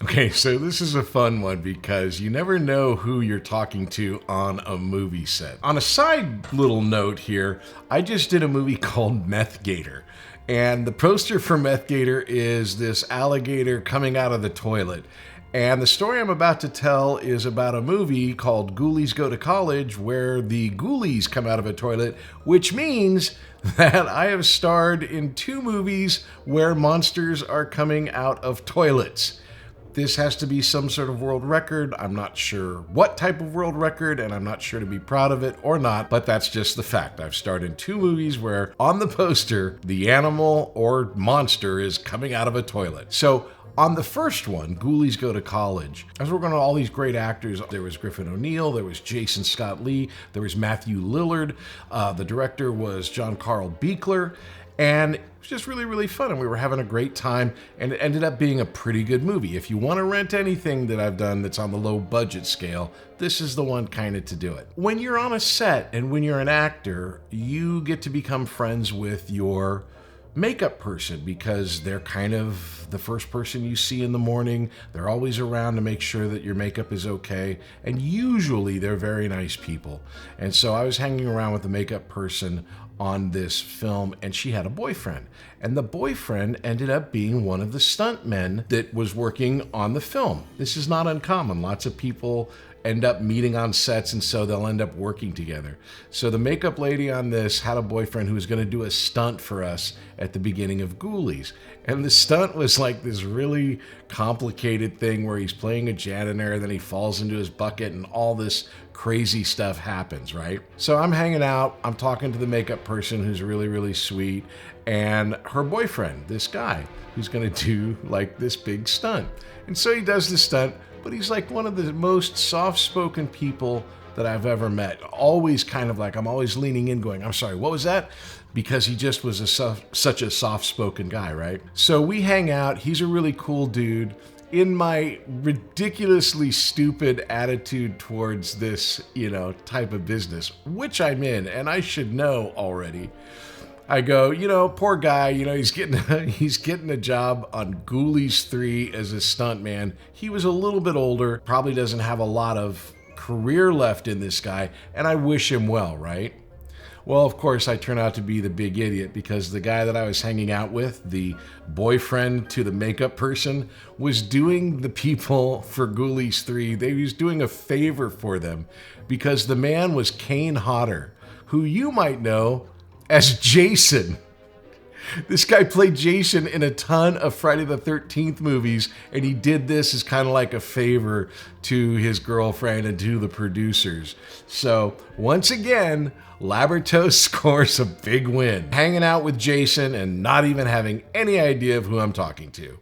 Okay, so this is a fun one because you never know who you're talking to on a movie set. On a side little note here, I just did a movie called Meth Gator. And the poster for Meth Gator is this alligator coming out of the toilet. And the story I'm about to tell is about a movie called Ghoulies Go to College, where the ghoulies come out of a toilet, which means that I have starred in 2 movies where monsters are coming out of toilets. This has to be some sort of world record. I'm not sure what type of world record, and I'm not sure to be proud of it or not, but that's just the fact. I've starred in 2 movies where on the poster, the animal or monster is coming out of a toilet. So on the first one, Ghoulies Go to College, I was working on all these great actors. There was Griffin O'Neill, there was Jason Scott Lee, there was Matthew Lillard. The director was John Carl Buechler. And it was just really, really fun, and we were having a great time, and it ended up being a pretty good movie. If you want to rent anything that I've done that's on the low budget scale, this is the one kind of to do it. When you're on a set and when you're an actor, you get to become friends with your makeup person because they're kind of the first person you see in the morning. They're always around to make sure that your makeup is okay, and usually they're very nice people. And so I was hanging around with the makeup person on this film, and she had a boyfriend, and the boyfriend ended up being one of the stuntmen that was working on the film. This is not uncommon. Lots of people end up meeting on sets, and so they'll end up working together. So the makeup lady on this had a boyfriend who was going to do a stunt for us at the beginning of Ghoulies. And the stunt was like this really complicated thing where he's playing a janitor, then he falls into his bucket, and all this crazy stuff happens, right? So I'm hanging out, I'm talking to the makeup person who's really, really sweet, and her boyfriend, this guy, who's gonna do like this big stunt. And so he does the stunt, but he's like one of the most soft-spoken people that I've ever met. Always kind of like, I'm always leaning in going, I'm sorry, what was that? Because he just was such a soft-spoken guy, right? So we hang out, he's a really cool dude. In my ridiculously stupid attitude towards this, type of business, which I'm in, and I should know already, I go, poor guy, he's getting a job on Ghoulies 3 as a stuntman. He was a little bit older, probably doesn't have a lot of career left in this guy, and I wish him well, right? Well, of course, I turn out to be the big idiot because the guy that I was hanging out with, the boyfriend to the makeup person, was doing the people for Ghoulies 3. He was doing a favor for them because the man was Kane Hodder, who you might know as Jason. This guy played Jason in a ton of Friday the 13th movies, and he did this as kind of like a favor to his girlfriend and to the producers. So, once again, Labyorteaux scores a big win. Hanging out with Jason and not even having any idea of who I'm talking to.